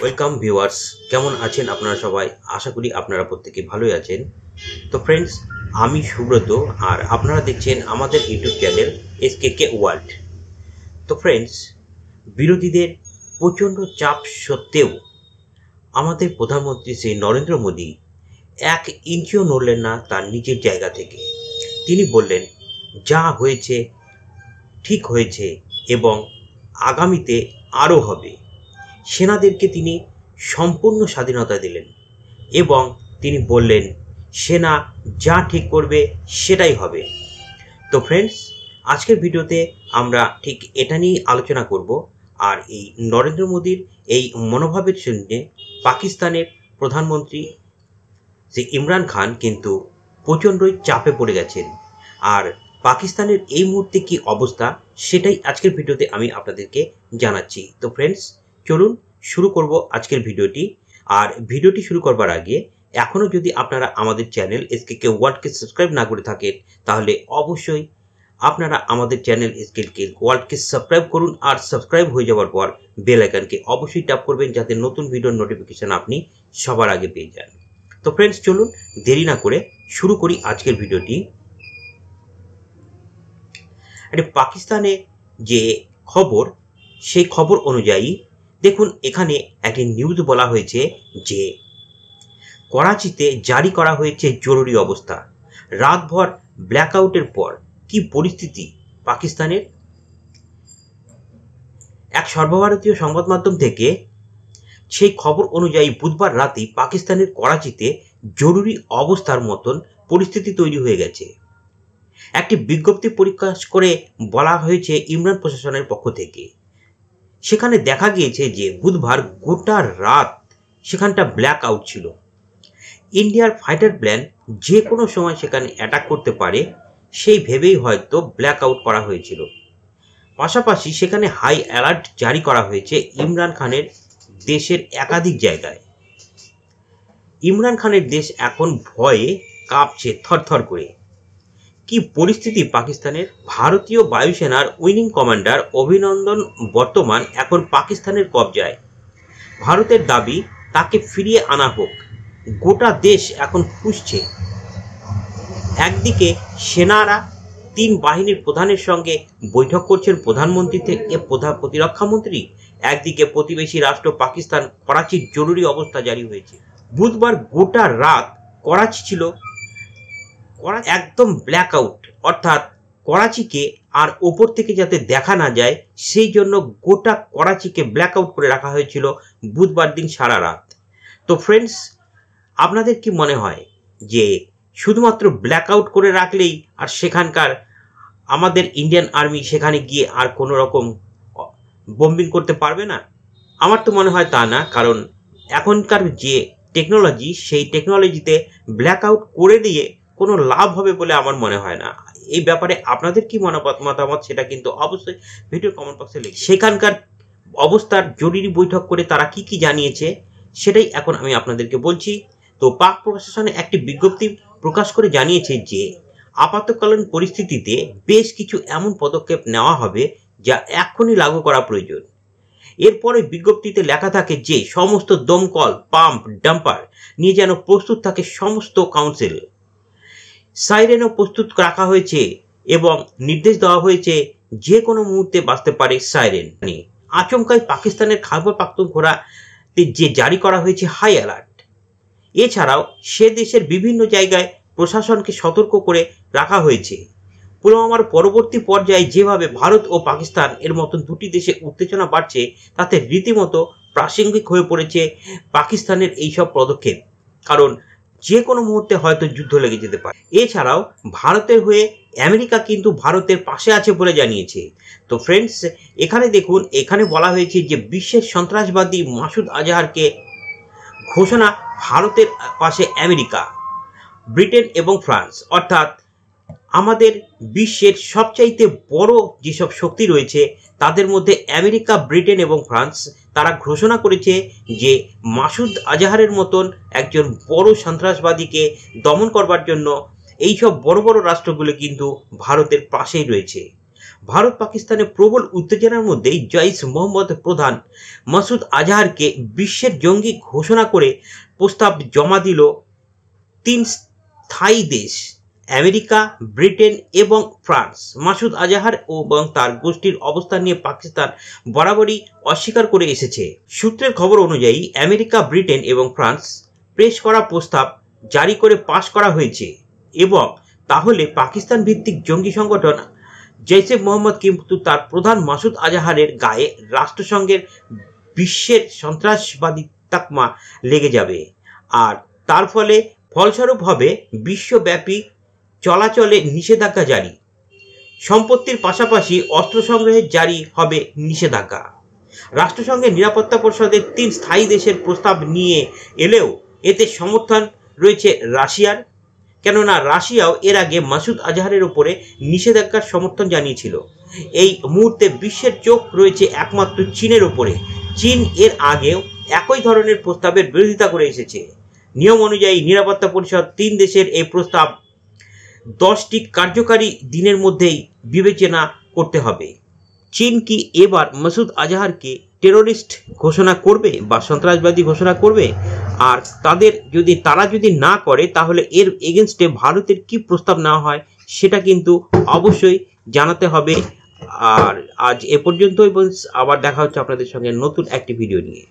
Welcome viewers, কেমন আছেন আপনারা সবাই? আশা করি আপনারা প্রত্যেকে ভালোই আছেন। তো ফ্রেন্ডস, আমি সুব্রত আর আপনারা দেখছেন আমাদের ইউটিউব চ্যানেল এসকেকে ওয়ার্ল্ড। তো ফ্রেন্ডস, বিরোধীদের প্রচণ্ড চাপ সত্ত্বেও আমাদের প্রধানমন্ত্রী শ্রী নরেন্দ্র মোদী এক ইঞ্চিও নড়লেন না তার নিজের জায়গা থেকে। তিনি বললেন, যা হয়েছে ঠিক হয়েছে এবং আগামীতে আরও হবে। সেনাদেরকে তিনি সম্পূর্ণ স্বাধীনতা দিলেন এবং তিনি বললেন, সেনা যা ঠিক করবে সেটাই হবে। তো ফ্রেন্ডস, আজকের ভিডিওতে আমরা ঠিক এটা নিয়েই আলোচনা করব। আর এই নরেন্দ্র মোদীর এই মনোভাবের জন্য পাকিস্তানের প্রধানমন্ত্রী যে ইমরান খান কিন্তু প্রচণ্ডই চাপে পড়ে গেছেন। আর পাকিস্তানের এই মুহূর্তে কি অবস্থা সেটাই আজকের ভিডিওতে আমি আপনাদেরকে জানাচ্ছি। তো ফ্রেন্ডস, চলুন শুরু করব আজকের ভিডিওটি। আর ভিডিওটি শুরু করবার আগে এখনও যদি আপনারা আমাদের চ্যানেল এসকেকে ওয়ার্ল্ডকে সাবস্ক্রাইব না করে থাকেন, তাহলে অবশ্যই আপনারা আমাদের চ্যানেল এসকেকে ওয়ার্ল্ডকে সাবস্ক্রাইব করুন। আর সাবস্ক্রাইব হয়ে যাওয়ার পর বেল আইকনকে অবশ্যই ট্যাপ করবেন, যাতে নতুন ভিডিওর নোটিফিকেশন আপনি সবার আগে পেয়ে যান। তো ফ্রেন্ডস, চলুন দেরি না করে শুরু করি আজকের ভিডিওটি। পাকিস্তানে যে খবর, সেই খবর অনুযায়ী দেখুন, এখানে একটি নিউজ বলা হয়েছে যে করাচিতে জারি করা হয়েছে জরুরি অবস্থা। রাতভর ব্ল্যাকআউটের পর কি পরিস্থিতি পাকিস্তানের? এক সর্বভারতীয় সংবাদ মাধ্যম থেকে সেই খবর অনুযায়ী বুধবার রাতেই পাকিস্তানের করাচিতে জরুরি অবস্থার মতন পরিস্থিতি তৈরি হয়ে গেছে। একটি বিজ্ঞপ্তি প্রকাশ করে বলা হয়েছে ইমরান প্রশাসনের পক্ষ থেকে। সেখানে দেখা গিয়েছে যে বুধবার গোটা রাত সেখানটা ব্ল্যাক আউট ছিল। ইন্ডিয়ার ফাইটার প্ল্যান যে কোনো সময় সেখানে অ্যাটাক করতে পারে, সেই ভেবেই হয়তো ব্ল্যাক আউট করা হয়েছিল। পাশাপাশি সেখানে হাই অ্যালার্ট জারি করা হয়েছে ইমরান খানের দেশের একাধিক জায়গায়। ইমরান খানের দেশ এখন ভয়ে কাঁপছে থরথর করে। কি পরিস্থিতি পাকিস্তানের? ভারতীয় বায়ুসেনার উইনিং কমান্ডার অভিনন্দন বর্তমান এখন পাকিস্তানের কবজায়। ভারতের দাবি তাকে ফিরিয়ে আনা হোক। গোটা দেশ এখন খুঁজছে। একদিকে সেনারা 3 বাহিনীর প্রধানের সঙ্গে বৈঠক করছেন প্রধানমন্ত্রী থেকে প্রতিরক্ষামন্ত্রী। একদিকে প্রতিবেশী রাষ্ট্র পাকিস্তান করাচির জরুরি অবস্থা জারি হয়েছে। বুধবার গোটা রাত করাচি ছিল একদম ব্ল্যাক আউট, অর্থাৎ করাচিকে আর ওপর থেকে যাতে দেখা না যায় সেই জন্য গোটা করাচিকে ব্ল্যাক আউট করে রাখা হয়েছিল বুধবার দিন সারা রাত। তো ফ্রেন্ডস, আপনাদের কি মনে হয় যে শুধুমাত্র ব্ল্যাক আউট করে রাখলেই আর সেখানকার আমাদের ইন্ডিয়ান আর্মি সেখানে গিয়ে আর কোনো রকম বোম্বিং করতে পারবে না? আমার তো মনে হয় তা না, কারণ এখনকার যে টেকনোলজি, সেই টেকনোলজিতে ব্ল্যাক আউট করে দিয়ে কোনো লাভ হবে বলে আমার মনে হয় না। এই ব্যাপারে আপনাদের কি মতামত সেটা কিন্তু অবশ্যই ভিডিও কমেন্ট বক্সে লিখুন। সেখানকার অবস্থার জরুরি বৈঠক করে তারা কি কি জানিয়েছে সেটাই এখন আমি আপনাদেরকে বলছি। তো পাক প্রশাসনে একটি বিজ্ঞপ্তি প্রকাশ করে জানিয়েছে যে আপাতকালীন পরিস্থিতিতে বেশ কিছু এমন পদক্ষেপ নেওয়া হবে যা এক্ষুনি লাগু করা প্রয়োজন। এরপরে বিজ্ঞপ্তিতে লেখা থাকে যে সমস্ত দমকল, পাম্প, ডাম্পার নিয়ে যেন প্রস্তুত থাকে সমস্ত কাউন্সিল। সাইরেনও প্রস্তুত রাখা হয়েছে এবং নির্দেশ দেওয়া হয়েছে যে কোনো মুহূর্তে বাজতে পারে সাইরেন। আচমকাই পাকিস্তানের খাইবার পাখতুনখোয়াতে যে জারি করা হয়েছে হাই অ্যালার্ট। এছাড়াও সে দেশের বিভিন্ন জায়গায় প্রশাসনকে সতর্ক করে রাখা হয়েছে। পুলওয়ামার পরবর্তী পর্যায়ে যেভাবে ভারত ও পাকিস্তান এর মতন দুটি দেশে উত্তেজনা বাড়ছে, তাতে রীতিমতো প্রাসঙ্গিক হয়ে পড়েছে পাকিস্তানের এইসব পদক্ষেপ, কারণ যে কোনো মুহূর্তে হয়তো যুদ্ধ লেগে যেতে পারে। এছাড়াও ভারতের হয়ে আমেরিকা কিন্তু ভারতের পাশে আছে বলে জানিয়েছে। তো ফ্রেন্ডস, এখানে দেখুন, এখানে বলা হয়েছে যে বিশ্বের সন্ত্রাসবাদী মাসুদ আজহারকে ঘোষণা ভারতের পাশে আমেরিকা, ব্রিটেন এবং ফ্রান্স, অর্থাৎ আমাদের বিশ্বের সবচাইতে বড় যেসব শক্তি রয়েছে তাদের মধ্যে আমেরিকা, ব্রিটেন এবং ফ্রান্স তারা ঘোষণা করেছে যে মাসুদ আজহারের মতন একজন বড় সন্ত্রাসবাদীকে দমন করবার জন্য এইসব বড় বড় রাষ্ট্রগুলো কিন্তু ভারতের পাশেই রয়েছে। ভারত পাকিস্তানে প্রবল উত্তেজনার মধ্যেই জৈশ মোহাম্মদ প্রধান মাসুদ আজহারকে বিশ্বের জঙ্গি ঘোষণা করে প্রস্তাব জমা দিল 3 স্থায়ী দেশ আমেরিকা, ব্রিটেন এবং ফ্রান্স। মাসুদ আজহার এবং তার গোষ্ঠীর অবস্থান নিয়ে পাকিস্তান বরাবরই অস্বীকার করে এসেছে। সূত্রের খবর অনুযায়ী আমেরিকা, ব্রিটেন এবং ফ্রান্স পেশ করা প্রস্তাব জারি করে পাশ করা হয়েছে এবং তাহলে পাকিস্তান ভিত্তিক জঙ্গি সংগঠন জৈশ মোহাম্মদ কিন্তু তার প্রধান মাসুদ আজহারের গায়ে রাষ্ট্রসংঘের বিশ্বের সন্ত্রাসবাদী তাকমা লেগে যাবে আর তার ফলস্বরূপ হবে বিশ্বব্যাপী চলাচলে নিষেধাজ্ঞা জারি। সম্পত্তির পাশাপাশি অস্ত্র সংগ্রহের জারি হবে নিষেধাজ্ঞা। রাষ্ট্রসংঘের নিরাপত্তা পরিষদের 3 স্থায়ী দেশের প্রস্তাব নিয়ে এলেও এতে সমর্থন রয়েছে রাশিয়ার, কেননা রাশিয়াও এর আগে মাসুদ আজহারের উপরে নিষেধাজ্ঞার সমর্থন জানিয়েছিল। এই মুহূর্তে বিশ্বের চোখ রয়েছে একমাত্র চীনের উপরে। চীন এর আগেও একই ধরনের প্রস্তাবের বিরোধিতা করে এসেছে। নিয়ম অনুযায়ী নিরাপত্তা পরিষদ 3 দেশের এই প্রস্তাব 10টি কার্যকারী দিনের মধ্যেই বিবেচনা করতে হবে। চীন কি এবার মাসুদ আজহারকে টেরোরিস্ট ঘোষণা করবে বা সন্ত্রাসবাদী ঘোষণা করবে? আর তারা যদি না করে তাহলে এর এগেনস্টে ভারতের কি প্রস্তাব নেওয়া হয় সেটা কিন্তু অবশ্যই জানাতে হবে। আর আজ এ পর্যন্তই, আবার দেখা হচ্ছে আপনাদের সঙ্গে নতুন একটি ভিডিও নিয়ে।